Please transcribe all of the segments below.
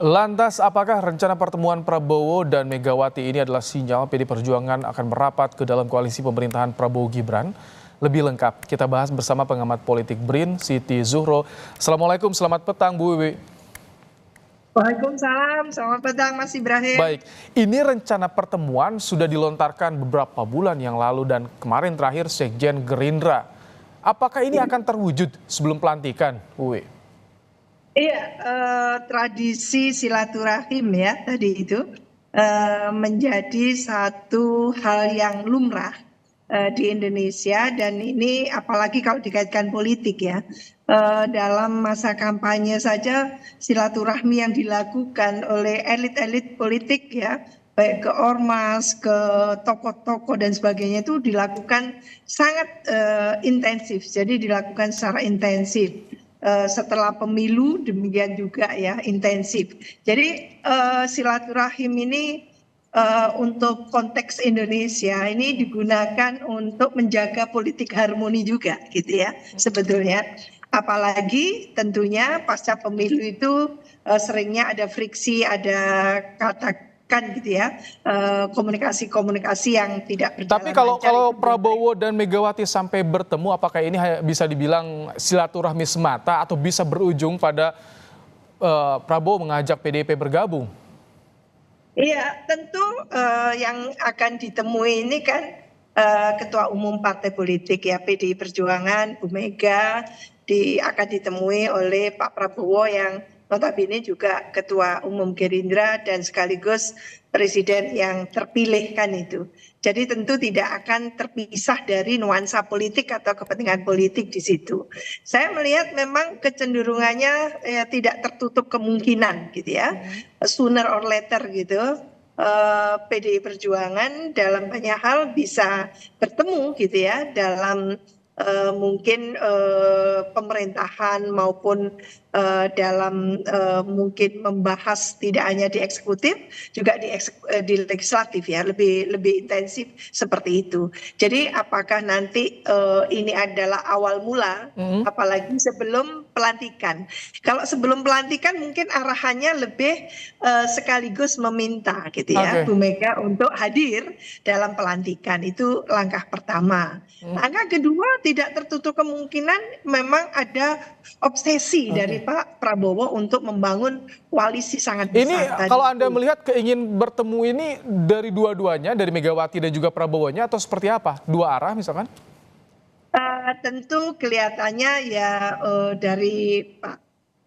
Lantas, apakah rencana pertemuan Prabowo dan Megawati ini adalah sinyal PD Perjuangan akan merapat ke dalam koalisi pemerintahan Prabowo Gibran? Lebih lengkap, kita bahas bersama pengamat politik BRIN, Siti Zuhro. Assalamualaikum, selamat petang Bu Wiwi. Waalaikumsalam, selamat petang Mas Ibrahim. Baik, ini rencana pertemuan sudah dilontarkan beberapa bulan yang lalu dan kemarin terakhir Sekjen Gerindra. Apakah ini akan terwujud sebelum pelantikan, Bu Wiwi? Iya, tradisi silaturahim ya tadi itu menjadi satu hal yang lumrah di Indonesia, dan ini apalagi kalau dikaitkan politik ya. Dalam masa kampanye saja silaturahmi yang dilakukan oleh elit-elit politik ya, baik ke ormas, ke tokoh-tokoh dan sebagainya, itu dilakukan sangat intensif. Jadi dilakukan secara intensif. Setelah pemilu demikian juga ya, intensif. Jadi silaturahim ini untuk konteks Indonesia ini digunakan untuk menjaga politik harmoni juga gitu ya sebetulnya. Apalagi tentunya pasca pemilu itu seringnya ada friksi, ada katakan gitu ya, komunikasi-komunikasi yang tidak berjalan Tapi kalau lancar. Prabowo dan Megawati sampai bertemu, apakah ini bisa dibilang silaturahmi semata atau bisa berujung pada Prabowo mengajak PDIP bergabung? Iya, tentu yang akan ditemui ini kan Ketua Umum Partai Politik ya, PDI Perjuangan, Bu Mega, akan ditemui oleh Pak Prabowo yang notabene juga Ketua Umum Gerindra dan sekaligus Presiden yang terpilih kan itu. Jadi tentu tidak akan terpisah dari nuansa politik atau kepentingan politik di situ. Saya melihat memang kecenderungannya tidak tertutup kemungkinan gitu ya, sooner or later gitu. PDI Perjuangan dalam banyak hal bisa bertemu gitu ya, dalam mungkin pemerintahan maupun dalam mungkin membahas tidak hanya di eksekutif juga di legislatif ya, lebih intensif seperti itu. Jadi apakah nanti ini adalah awal mula, apalagi sebelum pelantikan. Kalau sebelum pelantikan mungkin arahannya lebih sekaligus meminta gitu ya, Bu Mega untuk hadir dalam pelantikan. Itu langkah pertama. Langkah kedua, tidak tertutup kemungkinan memang ada obsesi dari Pak Prabowo untuk membangun koalisi sangat besar. Ini kalau Anda melihat keingin bertemu ini dari dua-duanya, dari Megawati dan juga Prabowo-nya, atau seperti apa? Dua arah misalkan? Tentu kelihatannya ya dari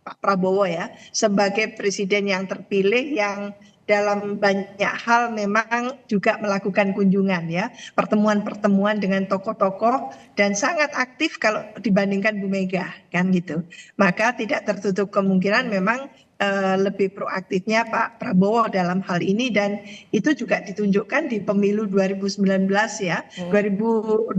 Pak Prabowo ya, sebagai presiden yang terpilih yang dalam banyak hal memang juga melakukan kunjungan ya, pertemuan-pertemuan dengan tokoh-tokoh, dan sangat aktif kalau dibandingkan Bu Mega kan gitu. Maka tidak tertutup kemungkinan memang lebih proaktifnya Pak Prabowo dalam hal ini, dan itu juga ditunjukkan di pemilu 2019 ya. 2019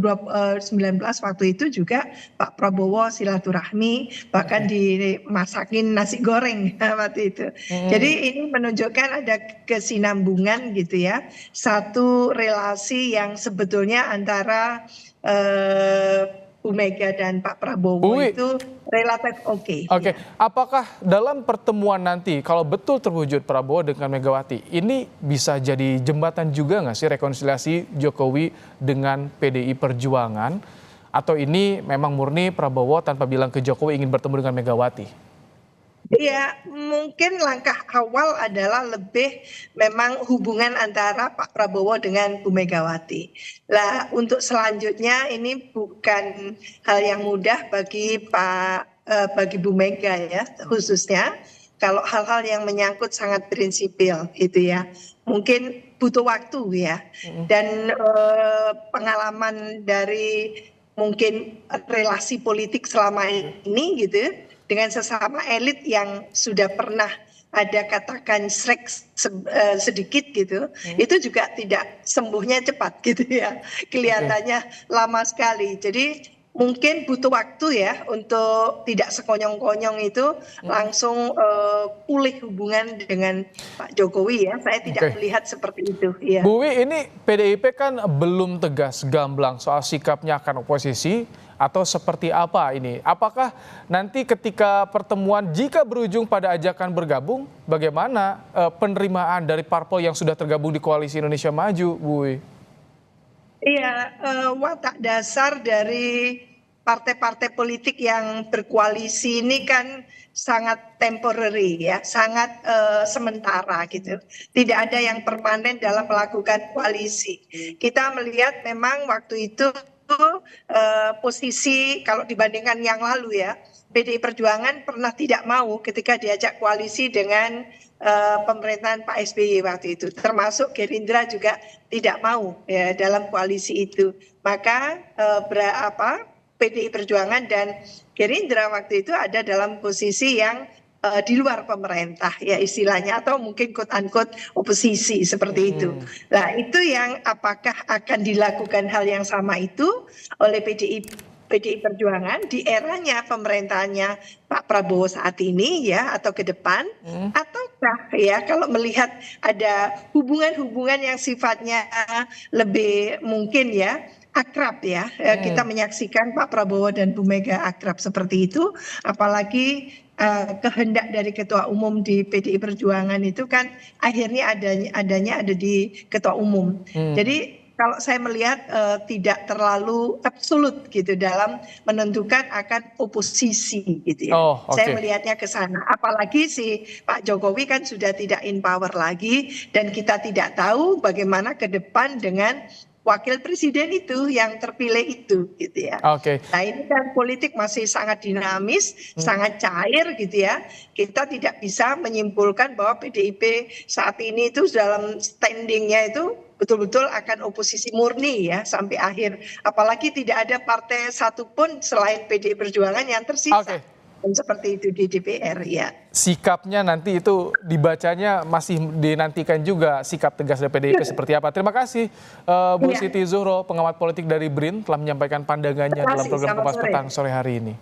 waktu itu juga Pak Prabowo silaturahmi, bahkan dimasakin nasi goreng waktu itu. Jadi ini menunjukkan ada kesinambungan gitu ya, satu relasi yang sebetulnya antara Bu Mega dan Pak Prabowo itu relatif oke. Oke, apakah dalam pertemuan nanti kalau betul terwujud Prabowo dengan Megawati, ini bisa jadi jembatan juga nggak sih rekonsiliasi Jokowi dengan PDI Perjuangan? Atau ini memang murni Prabowo tanpa bilang ke Jokowi ingin bertemu dengan Megawati? Ya, mungkin langkah awal adalah lebih memang hubungan antara Pak Prabowo dengan Bu Megawati. Lah, untuk selanjutnya ini bukan hal yang mudah bagi bagi Bu Mega ya, khususnya kalau hal-hal yang menyangkut sangat prinsipil gitu ya. Mungkin butuh waktu ya. Dan pengalaman dari mungkin relasi politik selama ini gitu, dengan sesama elit yang sudah pernah ada katakan srek sedikit gitu, itu juga tidak sembuhnya cepat gitu ya, kelihatannya lama sekali. Jadi mungkin butuh waktu ya untuk tidak sekonyong-konyong itu langsung pulih hubungan dengan Pak Jokowi ya. Saya tidak melihat seperti itu ya. Bu Wi, ini PDIP kan belum tegas gamblang soal sikapnya akan oposisi atau seperti apa ini? Apakah nanti ketika pertemuan jika berujung pada ajakan bergabung, bagaimana penerimaan dari parpol yang sudah tergabung di Koalisi Indonesia Maju, Bu? Iya, watak dasar dari partai-partai politik yang berkoalisi ini kan sangat temporary ya, sangat sementara gitu. Tidak ada yang permanen dalam melakukan koalisi. Kita melihat memang waktu itu posisi kalau dibandingkan yang lalu ya, PDI Perjuangan pernah tidak mau ketika diajak koalisi dengan pemerintahan Pak SBY waktu itu, termasuk Gerindra juga tidak mau ya dalam koalisi itu. Maka PDI Perjuangan dan Gerindra waktu itu ada dalam posisi yang di luar pemerintah ya istilahnya, atau mungkin quote unquote oposisi seperti itu. Nah itu yang apakah akan dilakukan hal yang sama itu oleh PDI Perjuangan di eranya pemerintahannya Pak Prabowo saat ini ya, atau ke depan, ataukah ya kalau melihat ada hubungan-hubungan yang sifatnya lebih mungkin ya akrab ya, kita menyaksikan Pak Prabowo dan Bu Mega akrab seperti itu, apalagi kehendak dari ketua umum di PDI Perjuangan itu kan akhirnya adanya ada di ketua umum. Jadi kalau saya melihat tidak terlalu absolut gitu dalam menentukan akan oposisi gitu ya. Saya melihatnya ke sana. Apalagi si Pak Jokowi kan sudah tidak in power lagi, dan kita tidak tahu bagaimana ke depan dengan wakil presiden itu yang terpilih itu gitu ya. Nah ini kan politik masih sangat dinamis, sangat cair gitu ya. Kita tidak bisa menyimpulkan bahwa PDIP saat ini itu dalam standingnya itu betul-betul akan oposisi murni ya sampai akhir. Apalagi tidak ada partai satupun selain PDI Perjuangan yang tersisa. Seperti itu di DPR ya. Sikapnya nanti itu dibacanya masih dinantikan juga, sikap tegas dari PDIP seperti apa. Terima kasih Bu Siti Zuhro, pengamat politik dari BRIN, telah menyampaikan pandangannya dalam program Kompas Petang sore hari ini.